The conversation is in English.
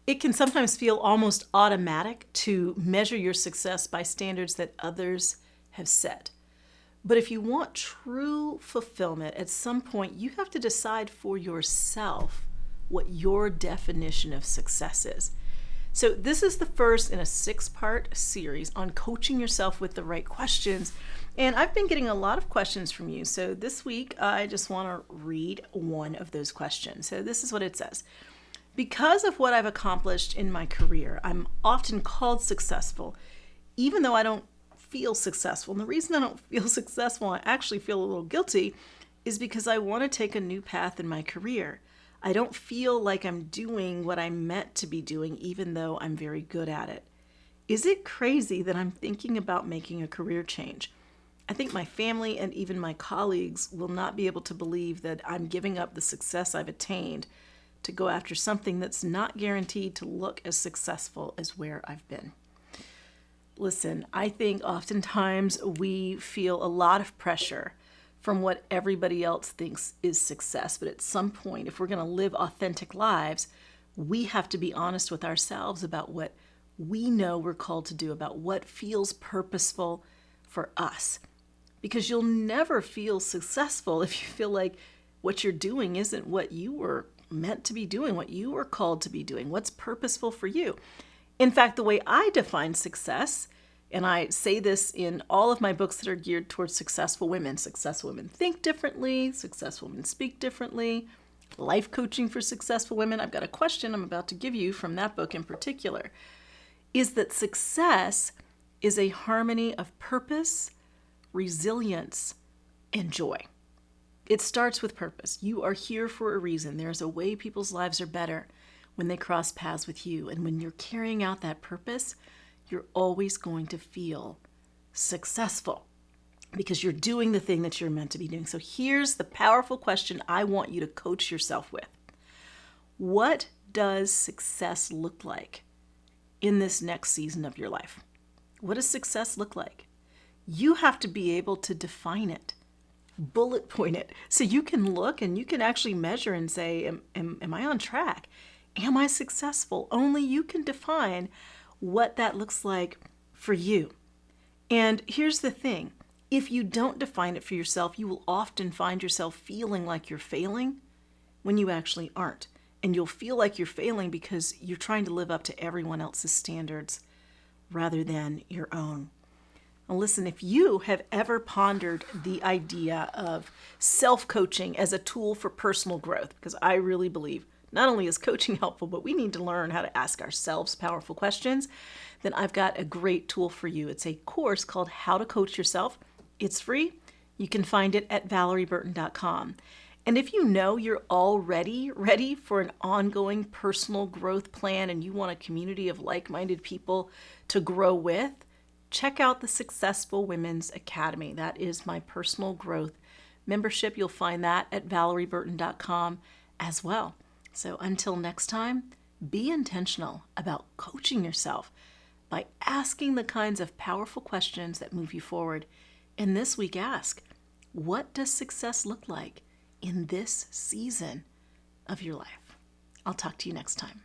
It can sometimes feel almost automatic to measure your success by standards that others have set. But if you want true fulfillment, at some point you have to decide for yourself what your definition of success is. So this is the first in a 6-part series on coaching yourself with the right questions. And I've been getting a lot of questions from you. So this week, I just want to read one of those questions. So this is what it says. Because of what I've accomplished in my career, I'm often called successful, even though I don't feel successful. And the reason I don't feel successful, I actually feel a little guilty, is because I want to take a new path in my career. I don't feel like I'm doing what I'm meant to be doing, even though I'm very good at it. Is it crazy that I'm thinking about making a career change? I think my family and even my colleagues will not be able to believe that I'm giving up the success I've attained to go after something that's not guaranteed to look as successful as where I've been. Listen, I think oftentimes we feel a lot of pressure from what everybody else thinks is success. But at some point, if we're going to live authentic lives, we have to be honest with ourselves about what we know we're called to do, about what feels purposeful for us. Because you'll never feel successful if you feel like what you're doing isn't what you were meant to be doing, what you were called to be doing, what's purposeful for you. In fact, the way I define success, and I say this in all of my books that are geared towards successful women think differently, successful women speak differently, life coaching for successful women. I've got a question I'm about to give you from that book in particular, is that success is a harmony of purpose, resilience, and joy. It starts with purpose. You are here for a reason. There's a way people's lives are better when they cross paths with you. And when you're carrying out that purpose, you're always going to feel successful because you're doing the thing that you're meant to be doing. So here's the powerful question I want you to coach yourself with. What does success look like in this next season of your life? What does success look like? You have to be able to define it, bullet point it, so you can look and you can actually measure and say, am I on track? Am I successful? Only you can define what that looks like for you. And here's the thing. If you don't define it for yourself, you will often find yourself feeling like you're failing when you actually aren't. And you'll feel like you're failing because you're trying to live up to everyone else's standards rather than your own. Now listen, if you have ever pondered the idea of self-coaching as a tool for personal growth, because I really believe not only is coaching helpful, but we need to learn how to ask ourselves powerful questions, then I've got a great tool for you. It's a course called How to Coach Yourself. It's free. You can find it at ValerieBurton.com. And if you know you're already ready for an ongoing personal growth plan and you want a community of like-minded people to grow with, check out the Successful Women's Academy. That is my personal growth membership. You'll find that at ValerieBurton.com as well. So until next time, be intentional about coaching yourself by asking the kinds of powerful questions that move you forward. And this week, ask, what does success look like in this season of your life? I'll talk to you next time.